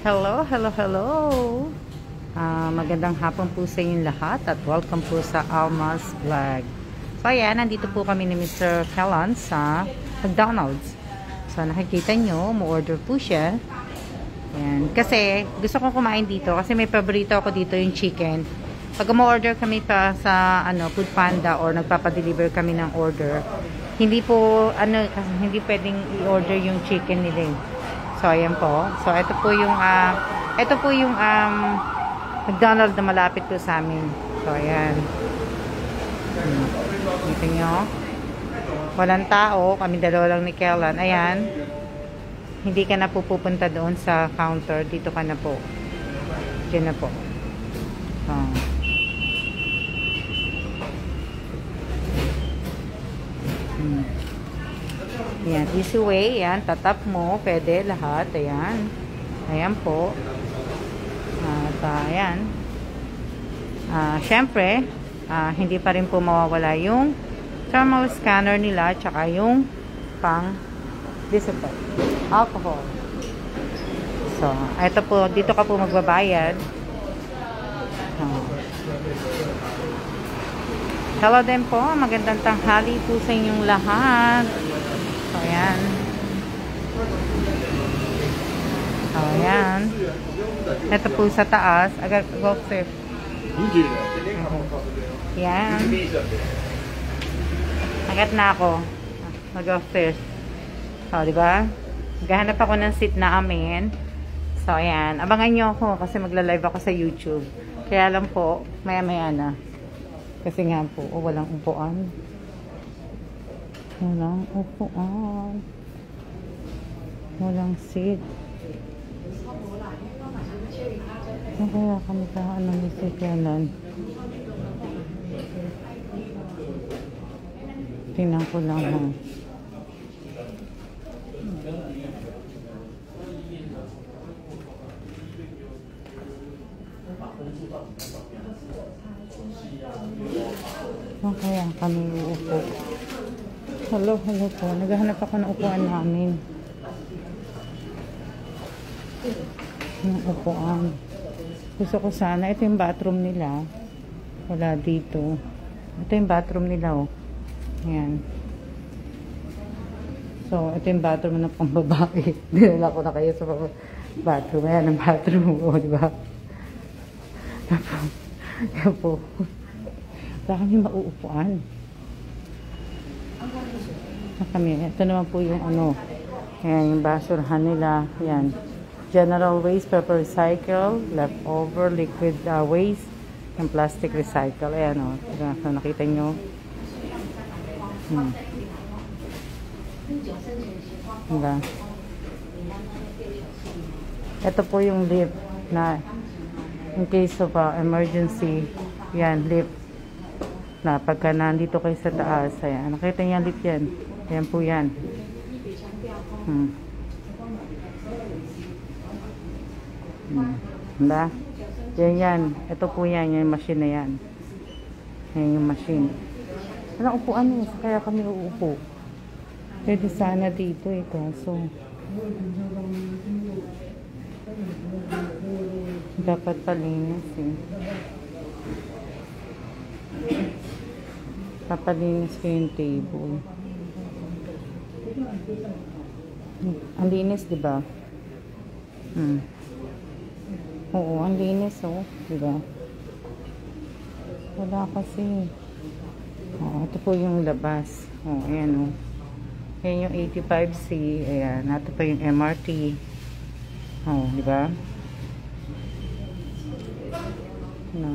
Hello, hello, hello. Magandang hapon po sa inyong lahat at welcome po sa Alma's Vlog. So ayan, nandito po kami ni Mr. Kellan sa McDonald's. So nakikita nyo, mo-order po siya. Ayan. Kasi gusto kong kumain dito kasi may paborito ako dito yung chicken. Pag mo-order kami pa sa Food Panda or nagpapadeliver kami ng order, hindi po hindi pwedeng i-order yung chicken nila. So ayan po. So ito po yung McDonald's na malapit po sa amin. So ayan. Kita nyo. Walang tao, kami dalawa lang ni Kellan. Ayan. Hindi ka na po pupunta doon sa counter, dito ka na po. Diyan na po. Ayan, easy way. Ayan, tatap mo. Pwede lahat. Ayan. Ayan po. At ayan. Syempre, hindi pa rin po mawawala yung thermal scanner nila tsaka yung pang disinfect. Alcohol. So, ito po. Dito ka po magbabayad. Hello din po. Magandang tanghali po sa inyong lahat. So, ayan. So, ayan. Ito po sa taas. Go first. Ayan. Agat na ako. Mag-go first. So, diba? Maghahanap ako ng seat na amin. So, ayan. Abangan nyo ako kasi magla-live ako sa YouTube. Kaya lang po, maya-maya na. Kasi nga po, walang upuan. Walang upuan. Walang seat. Kaya kami sa ni si Kellan. Tingnan ko lang ha. Kaya kami uupo. Hello po. Naghahanap ako ng upuan namin. Ng upuan. Gusto ko sana. Ito yung bathroom nila. Wala dito. Ito yung bathroom nila, oh. Ayan. So, ito yung bathroom na pang babae. Dinala ko na kayo sa bathroom. Ayan ang bathroom, oh, diba? Yan po. Wala kami mauupuan. Ito naman po yung ayan, yung basurahan nila. Ayan. General waste, paper recycle, leftover, liquid waste, and plastic recycle. Ayan o. So, nakita nyo. Diba? Ito po yung lift na in case of emergency. Yan, lift. Na pagka nandito kayo sa taas, ayan. Nakita niyo yung lift yan. Ayan po yan. Diba? Yan. Ito po yan. Yung machine na yan. Yan yung machine. Walang upuan eh. Kaya kami uupo. Pwede sana dito eh. So, dapat palinis eh. Papalinis ko yung table. Ang linis, diba? Oo, ang linis, oh. Diba? Wala kasi. Ito po yung labas. Ayan, oh. Ayan yung 85C. Ayan. Ito pa yung MRT. Diba? Na,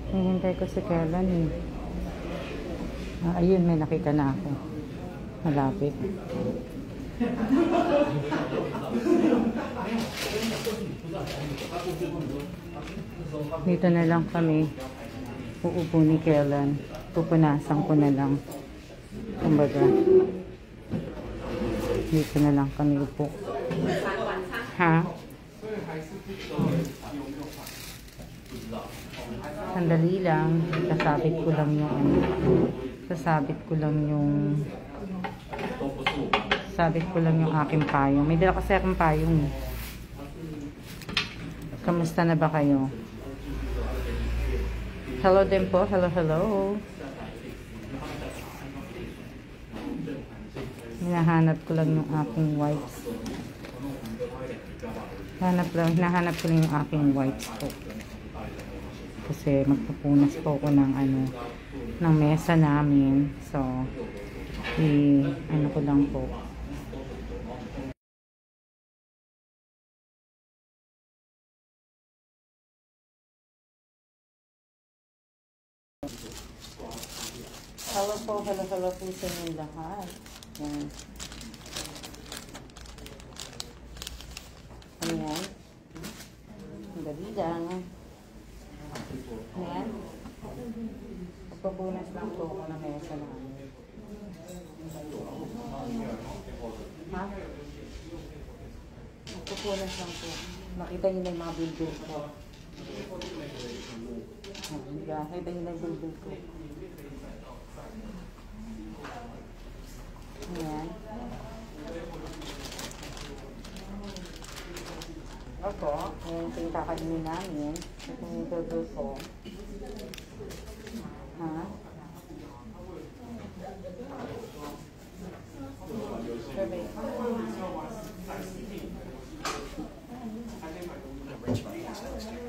hihintay ko si Kellan, eh. Ayun, may nakita na ako. Malapit. Dito na lang kami uupo ni Kellan. Pupunasan ko na lang. Kumbaga, dito na lang kami upo. Ha? Sandali lang. Sasabit ko lang yung Sabi ko lang yung aking payong. May dala kasi akong payong. Kamusta na ba kayo? Hello din po. Hello, hello. Hinahanap ko lang yung aking wipes. Hinahanap ko lang yung aking wipes po. Kasi magpupunas po ako ng ng mesa namin. So, ano ko lang po. Hello po, hello po sa inyo lahat. Yan. Ano yan? Ang dali lang. Ano yan? Pagpapunas lang po ako ng mesa namin. Ha? Pagpapunas lang po. Makita niyo na yung mga building ko. Makita niyo na yung building ko. Ayan. Opo, ayan ito yung kakainin namin. Ito yung burger ko. Ha? Survey.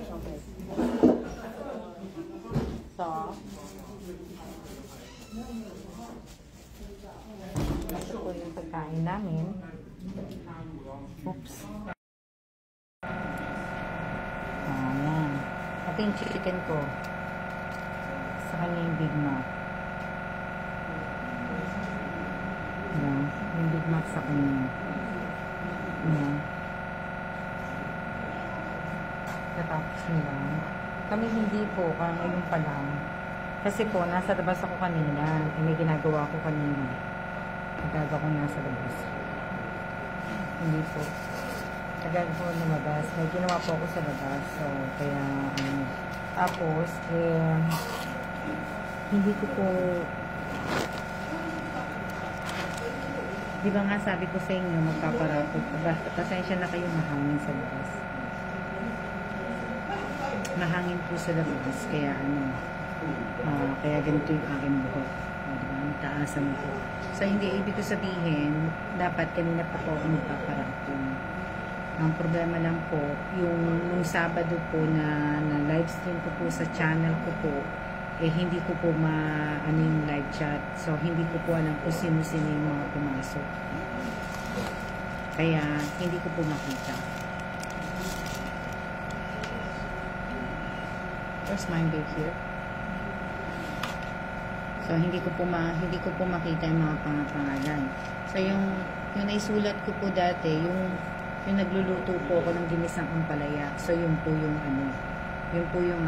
Okay. So, ito po yung pagkain namin. Oops. Ayan. Ito yung chicken ko. Sa kanya yung Big Mac. Ayan. Yung Big Mac sa kanya. Ayan. Katapos nila. Kami hindi po. Ngayon pa lang. Kasi po, nasa labas ako kanina. May ginagawa ko kanina. Nagaga ko nasa labas. Hindi po. Nagaga ko lumabas. May ginawa po ako sa labas. So, kaya, tapos, hindi ko po, di ba nga sabi ko sa inyo, magpaparako. Pasensya na kayo, mahangin sa labas. Mahangin po sa labas. Kaya, kaya ganito yung aking buhok. Diba? Taasan po. So, hindi ibig ko sabihin, dapat kanina pa po ako magpaparako. Ang problema lang po, nung Sabado po na live stream ko po sa channel ko po, hindi ko po yung live chat. So, hindi ko po alam kung sino-sino yung mga pumasok. Kaya, hindi ko po makita. Where's my babe here? So, hindi ko po makita yung mga pangalan. So, yung naisulat ko po dati, yung nagluluto po ako ng ginisang ampalaya. So, yun po yung yun po yung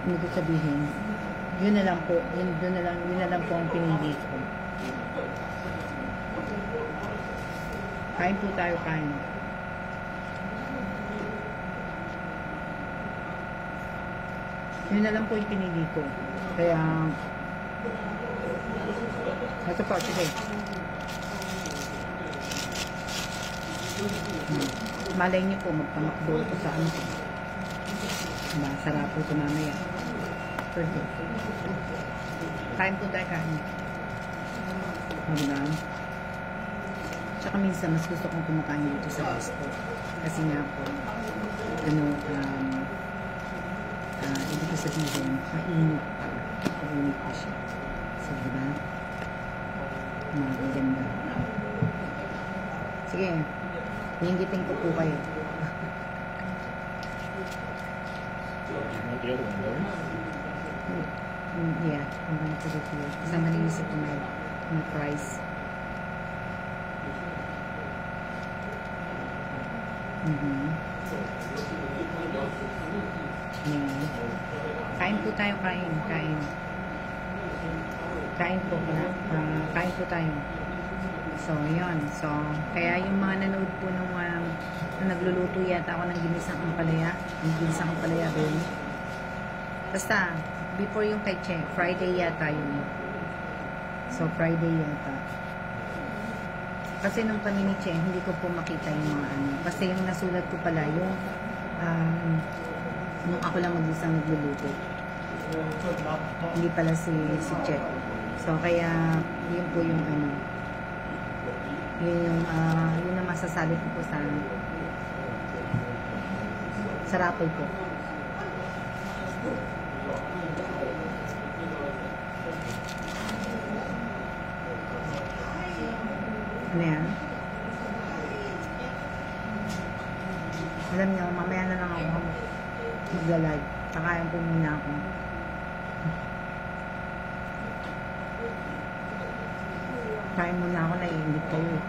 hindi ko sabihin. Yun na lang po. Yun na lang po ang pinili ko. Kain po tayo, kain. Yun na lang po yung pinili ko. Kaya, ito po, sige. Malay niyo po, magpamakbo ito sa ano. Sarap po ito mamaya. Perfect. Kain po tayo, kain. Magandang. Tsaka minsan, mas gusto kong kumakain dito sa resto. Kasi nga po, ibig ko sabihin, mainit pa. Mainit pa siya. So, diba? Magaganda. Sige. Hinggitin ko po kayo. Yeah, I'm going to put it here. Kasama rin isa po na price. Yeah. Kain po tayo, kain. Kain po. Kain po tayo. So, yun. So, kaya yung mga nanood po nung nagluluto yata ako ng ginisang ampalaya. Yung ginisang ampalaya doon. Basta, before yung kay Che, Friday yata yun. So, Friday yata. Kasi nung paniniche, hindi ko po makita yung mga ano. Kasi yung nasulat ko pala, yung nung ako lang mag-isang nagluluto. Hindi pala si Che. So, kaya, yun po yung ano. Yun ang masasabi ko po sa raffle po. Ano yan? Alam niyo, mamaya na lang ako magla-live. Kakain po muna ako. Kain muna ako, naiinit kayo.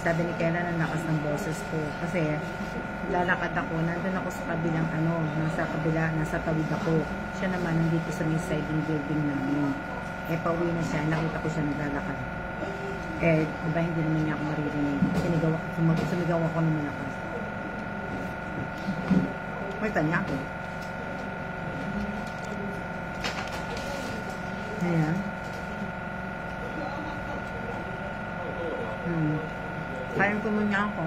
Sabi ni Kela na lakas ng boses ko. Kasi lalakad ako, nandun ako sa kabilang nasa tawid ako. Siya naman nandito sa may siding building namin. Eh, pauwi na siya, nakita ko siya naglalakad. Eh, diba hindi naman niya ako maririnig. Sumigaw ako ng malakas. May tanya ako. Ayan. Kain ko muna ako.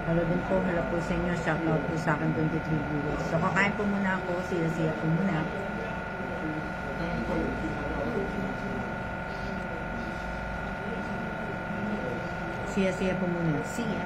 Hello din po, hello po sa inyo. Shoutout po sa akin 23 viewers. So, kakain po muna ako. Siya po muna. Siya po muna. Siya.